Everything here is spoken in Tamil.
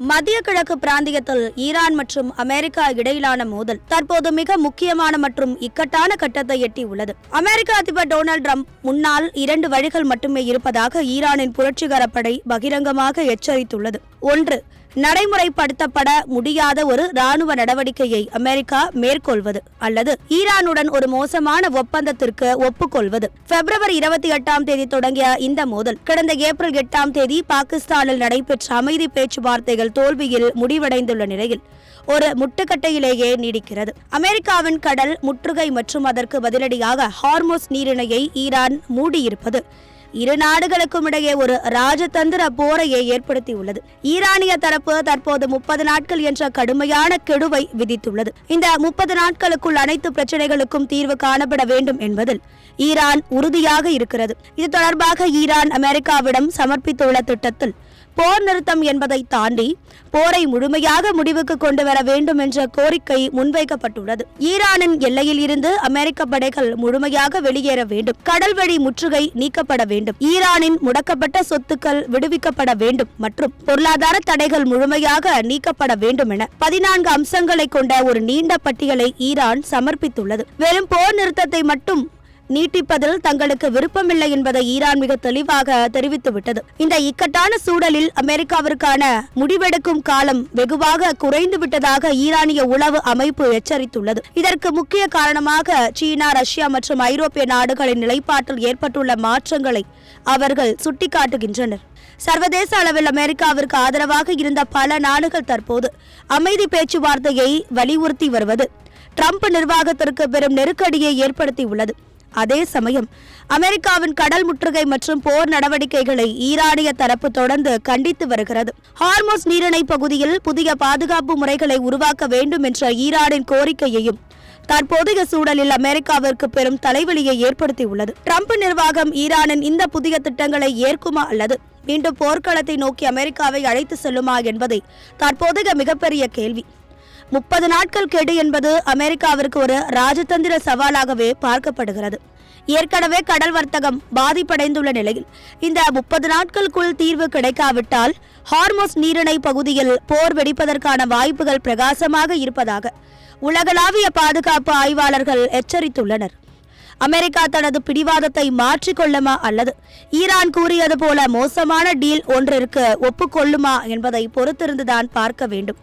மத்திய கிழக்கு பிராந்தியத்தில் ஈரான் மற்றும் அமெரிக்கா இடையிலான மோதல் தற்போது மிக முக்கியமான மற்றும் இக்கட்டான கட்டத்தை எட்டியுள்ளது. அமெரிக்க அதிபர் டொனால்ட் ட்ரம்ப் முன்னால் 2 வழிகள் மட்டுமே இருப்பதாக ஈரானின் புரட்சிகர படை பகிரங்கமாக எச்சரித்துள்ளது. 1. நடைமுறைப்படுத்தப்பட முடியாத ஒரு ராணுவ நடவடிக்கையை அமெரிக்கா மேற்கொள்வது அல்லது ஈரானுடன் ஒரு மோசமான ஒப்பந்தத்திற்கு ஒப்புக்கொள்வது. பிப்ரவரி 28ஆம் தேதி தொடங்கிய இந்த மோதல் கடந்த ஏப்ரல் 8ஆம் தேதி பாகிஸ்தானில் நடைபெற்ற அமைதி பேச்சுவார்த்தைகள் தோல்வியில் முடிவடைந்துள்ள நிலையில் ஒரு முட்டுக்கட்டையிலேயே நீடிக்கிறது. அமெரிக்காவின் கடல் முற்றுகை மற்றும் அதற்கு பதிலடியாக ஹார்மோஸ் நீரிணையை ஈரான் மூடியிருப்பது இரு நாடுகளுக்கும் இடையே ஒரு ராஜதந்திர போரையை ஏற்படுத்தியுள்ளது. ஈரானிய தரப்பு தற்போது 30 நாட்கள் என்ற கடுமையான கெடுவை விதித்துள்ளது. இந்த 30 நாட்களுக்குள் அனைத்து பிரச்சனைகளுக்கும் தீர்வு காணப்பட வேண்டும் என்பதில் ஈரான் உறுதியாக இருக்கிறது. இது தொடர்பாக ஈரான் அமெரிக்காவிடம் சமர்ப்பித்துள்ள திட்டத்தில் போர் நிறுத்தம் என்பதை தாண்டி போரை முழுமையாக முடிவுக்கு கொண்டு வர வேண்டும் என்ற கோரிக்கை முன்வைக்கப்பட்டுள்ளது. ஈரானின் எல்லையில் இருந்து அமெரிக்க படைகள் முழுமையாக வெளியேற வேண்டும், கடல் வழி முற்றுகை நீக்கப்பட வேண்டும், ஈரானின் முடக்கப்பட்ட சொத்துக்கள் விடுவிக்கப்பட வேண்டும் மற்றும் பொருளாதார தடைகள் முழுமையாக நீக்கப்பட வேண்டும் என 14 அம்சங்களை கொண்ட ஒரு நீண்ட பட்டியலை ஈரான் சமர்ப்பித்துள்ளது. வெறும் போர் நிறுத்தத்தை மட்டும் நீட்டிப்பதில் தங்களுக்கு விருப்பமில்லை என்பதை ஈரான் மிக தெளிவாக தெரிவித்துவிட்டது. இந்த இக்கட்டான சூழலில் அமெரிக்காவிற்கான முடிவெடுக்கும் காலம் வெகுவாக குறைந்து விட்டதாக ஈரானிய உளவு அமைப்பு எச்சரித்துள்ளது. இதற்கு முக்கிய காரணமாக சீனா, ரஷ்யா மற்றும் ஐரோப்பிய நாடுகளின் நிலைப்பாட்டில் ஏற்பட்டுள்ள மாற்றங்களை அவர்கள் சுட்டிக்காட்டுகின்றனர். சர்வதேச அளவில் அமெரிக்காவிற்கு ஆதரவாக இருந்த பல நாடுகள் தற்போது அமைதி பேச்சுவார்த்தையை வலியுறுத்தி வருவது ட்ரம்ப் நிர்வாகத்திற்கு பெரும் நெருக்கடியை ஏற்படுத்தியுள்ளது. அதே சமயம் அமெரிக்காவின் கடல் முற்றுகை மற்றும் போர் நடவடிக்கைகளை ஈரானிய தரப்பு தொடர்ந்து கண்டித்து வருகிறது. ஹார்மோஸ் நீரிணை பகுதியில் புதிய பாதுகாப்பு முறைகளை உருவாக்க வேண்டும் என்ற ஈரானின் கோரிக்கையையும் தற்போதைய சூழலில் அமெரிக்காவிற்கு பெரும் தலைவலியை ஏற்படுத்தியுள்ளது. ட்ரம்ப் நிர்வாகம் ஈரானின் இந்த புதிய திட்டங்களை ஏற்குமா அல்லது மீண்டும் போர்க்களத்தை நோக்கி அமெரிக்காவை அழைத்து செல்லுமா என்பதை தற்போதைய மிகப்பெரிய கேள்வி. 30 நாட்கள் கெடு என்பது அமெரிக்காவிற்கு ஒரு ராஜதந்திர சவாலாகவே பார்க்கப்படுகிறது. ஏற்கனவே கடல் வர்த்தகம் பாதிப்படைந்துள்ள நிலையில் இந்த 30 நாட்களுக்குள் தீர்வு கிடைக்காவிட்டால் ஹார்மோஸ் நீரிணை பகுதியில் போர் வெடிப்பதற்கான வாய்ப்புகள் பிரகாசமாக இருப்பதாக உலகளாவிய பாதுகாப்பு ஆய்வாளர்கள் எச்சரித்துள்ளனர். அமெரிக்கா தனது பிடிவாதத்தை மாற்றிக்கொள்ளுமா அல்லது ஈரான் கூறியது போல மோசமான டீல் ஒன்றிற்கு ஒப்புக்கொள்ளுமா என்பதை பொறுத்திருந்துதான் பார்க்க வேண்டும்.